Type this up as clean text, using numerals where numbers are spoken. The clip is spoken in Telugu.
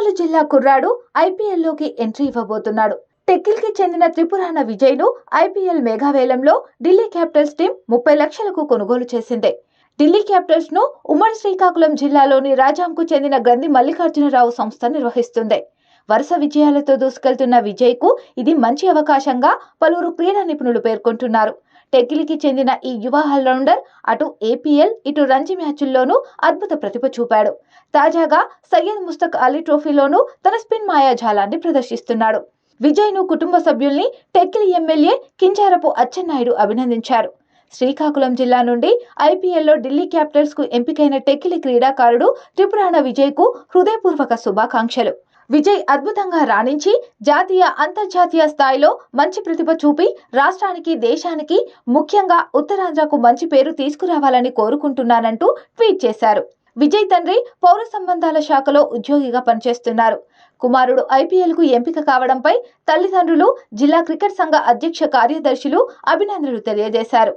ఒంగోలు జిల్లా కుర్రాడు ఐపీఎల్లోకి ఎంట్రీ ఇవ్వబోతున్నాడు. టెక్కిల్కి చెందిన త్రిపురాన విజయ్ను ఐపీఎల్ మెగావేలంలో ఢిల్లీ క్యాపిటల్స్ టీం 30 లక్షలకు కొనుగోలు చేసింది. ఢిల్లీ క్యాపిటల్స్ ను ఉమ్మడి శ్రీకాకుళం జిల్లాలోని రాజాంకు చెందిన గంది మల్లికార్జునరావు సంస్థ నిర్వహిస్తుంది. వరుస విజయాలతో దూసుకెళ్తున్న విజయ్కు ఇది మంచి అవకాశంగా పలువురు క్రీడా నిపుణులు పేర్కొంటున్నారు. టెక్కిలికి చెందిన ఈ యువ ఆల్రౌండర్ అటు ఏపీఎల్ ఇటు రంజీ మ్యాచ్ల్లోనూ అద్భుత ప్రతిభ చూపాడు. తాజాగా సయ్యద్ ముస్తక్ అలీ ట్రోఫీలోనూ తన స్పిన్ మాయాజాలాన్ని ప్రదర్శిస్తున్నాడు. విజయ్ను కుటుంబ సభ్యుల్ని టెక్కిలి ఎమ్మెల్యే కింజారపు అచ్చెన్నాయుడు అభినందించారు. శ్రీకాకుళం జిల్లా నుండి ఐపీఎల్లో ఢిల్లీ క్యాపిటల్స్ కు ఎంపికైన టెక్కిలి క్రీడాకారుడు త్రిపురాన విజయ్కు హృదయపూర్వక శుభాకాంక్షలు. విజయ్ అద్భుతంగా రాణించి జాతీయ అంతర్జాతీయ స్థాయిలో మంచి ప్రతిభ చూపి రాష్ట్రానికి దేశానికి ముఖ్యంగా ఉత్తరాంధ్రకు మంచి పేరు తీసుకురావాలని కోరుకుంటున్నానంటూ ట్వీట్ చేశారు. విజయ్ తండ్రి పౌర సంబంధాల శాఖలో ఉద్యోగిగా పనిచేస్తున్నారు. కుమారుడు ఐపీఎల్ కు ఎంపిక కావడంపై తల్లిదండ్రులు, జిల్లా క్రికెట్ సంఘ అధ్యక్ష కార్యదర్శులు అభినందనలు తెలియజేశారు.